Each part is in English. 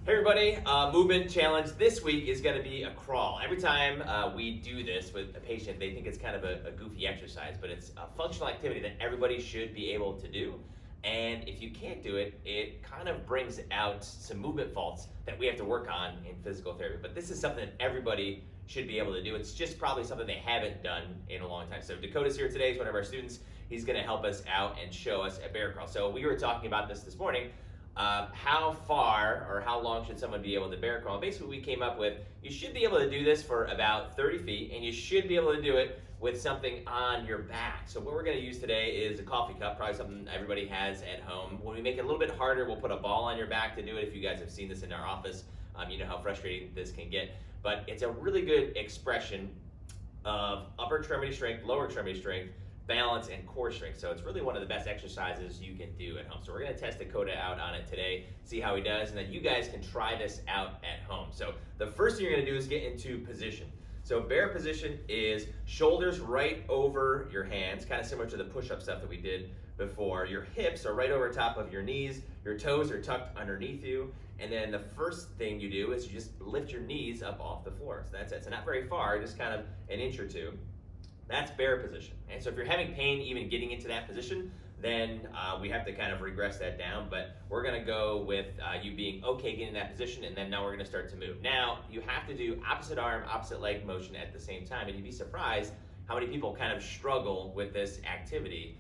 Hey everybody, movement challenge this week is going to be a crawl. Every time we do this with a patient, they think it's kind of a goofy exercise, but it's a functional activity that everybody should be able to do. And if you can't do it, it kind of brings out some movement faults that we have to work on in physical therapy. But this is something that everybody should be able to do. It's just probably something they haven't done in a long time. So Dakota's here today. He's one of our students. He's going to help us out and show us a bear crawl. So we were talking about this morning. How far or how long should someone be able to bear crawl? Basically, we came up with you should be able to do this for about 30 feet, and you should be able to do it with something on your back. So what we're going to use today is a coffee cup, probably something everybody has at home. When we make it a little bit harder, we'll put a ball on your back to do it. If you guys have seen this in our office, you know how frustrating this can get. But it's a really good expression of upper extremity strength, lower extremity strength, balance, and core strength. So it's really one of the best exercises you can do at home. So we're going to test Dakota out on it today, see how he does, and then you guys can try this out at home. So the first thing you're going to do is get into position. So bear position is shoulders right over your hands, kind of similar to the push-up stuff that we did before. Your hips are right over top of your knees, your toes are tucked underneath you, and then the first thing you do is you just lift your knees up off the floor. So that's it. So not very far, just kind of an inch or two. That's bear position. And so if you're having pain even getting into that position, then we have to kind of regress that down. But we're going to go with you being okay getting in that position, and then now we're going to start to move. Now, you have to do opposite arm, opposite leg motion at the same time, and you'd be surprised how many people kind of struggle with this activity,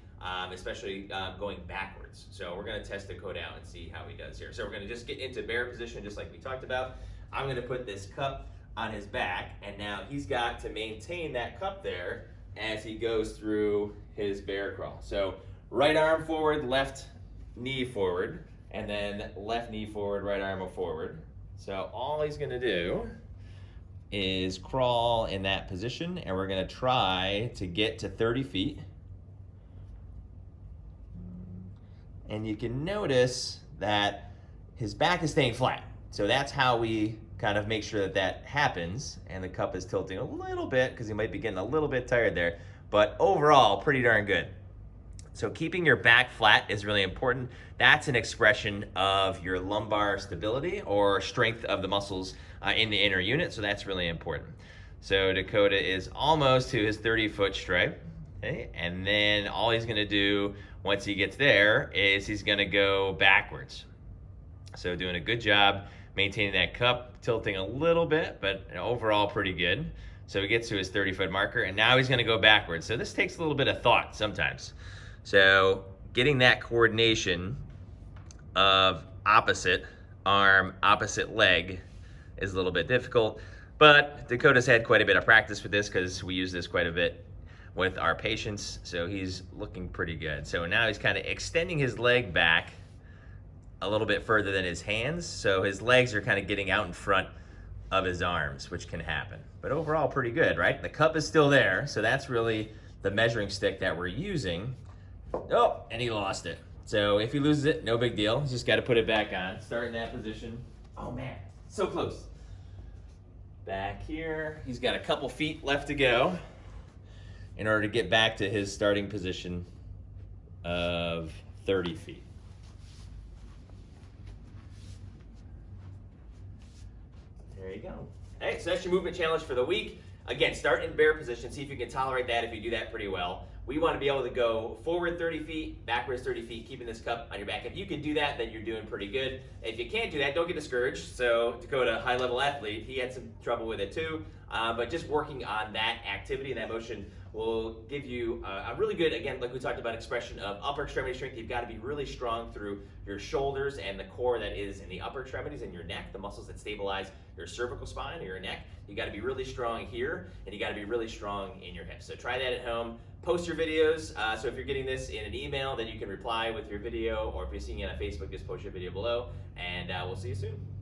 especially going backwards. So we're going to test Dakota out and see how he does here. So we're going to just get into bear position just like we talked about. I'm going to put this cup on his back, and now he's got to maintain that cup there as he goes through his bear crawl. So right arm forward, left knee forward, and then left knee forward, right arm forward. So all he's gonna do is crawl in that position, and we're gonna try to get to 30 feet. And you can notice that his back is staying flat. So that's how we kind of make sure that that happens, and the cup is tilting a little bit because he might be getting a little bit tired there, but overall pretty darn good. So keeping your back flat is really important. That's an expression of your lumbar stability or strength of the muscles in the inner unit, so that's really important. So Dakota is almost to his 30-foot stripe, okay? And then all he's gonna do once he gets there is he's gonna go backwards. So doing a good job maintaining that cup, tilting a little bit, but overall pretty good. So he gets to his 30-foot marker, and now he's gonna go backwards. So this takes a little bit of thought sometimes. So getting that coordination of opposite arm, opposite leg is a little bit difficult, but Dakota's had quite a bit of practice with this because we use this quite a bit with our patients, so he's looking pretty good. So now he's kind of extending his leg back a little bit further than his hands, so his legs are kind of getting out in front of his arms, which can happen. But overall, pretty good, right? The cup is still there, so that's really the measuring stick that we're using. Oh, and he lost it. So if he loses it, no big deal. He's just got to put it back on. Start in that position. Oh man, so close. Back here. He's got a couple feet left to go in order to get back to his starting position of 30 feet. There you go. Hey, so that's your movement challenge for the week. Again, start in bear position. See if you can tolerate that. If you do that pretty well. We want to be able to go forward 30 feet, backwards 30 feet, keeping this cup on your back. If you can do that, then you're doing pretty good. If you can't do that, don't get discouraged. So Dakota, high-level athlete, he had some trouble with it too. But just working on that activity and that motion will give you a really good, again, like we talked about, expression of upper extremity strength. You've got to be really strong through your shoulders and the core that is in the upper extremities and your neck, the muscles that stabilize your cervical spine or your neck. You got to be really strong here, and you got to be really strong in your hips. So try that at home. Post your videos. So if you're getting this in an email, then you can reply with your video, or if you're seeing it on Facebook, just post your video below, and we'll see you soon.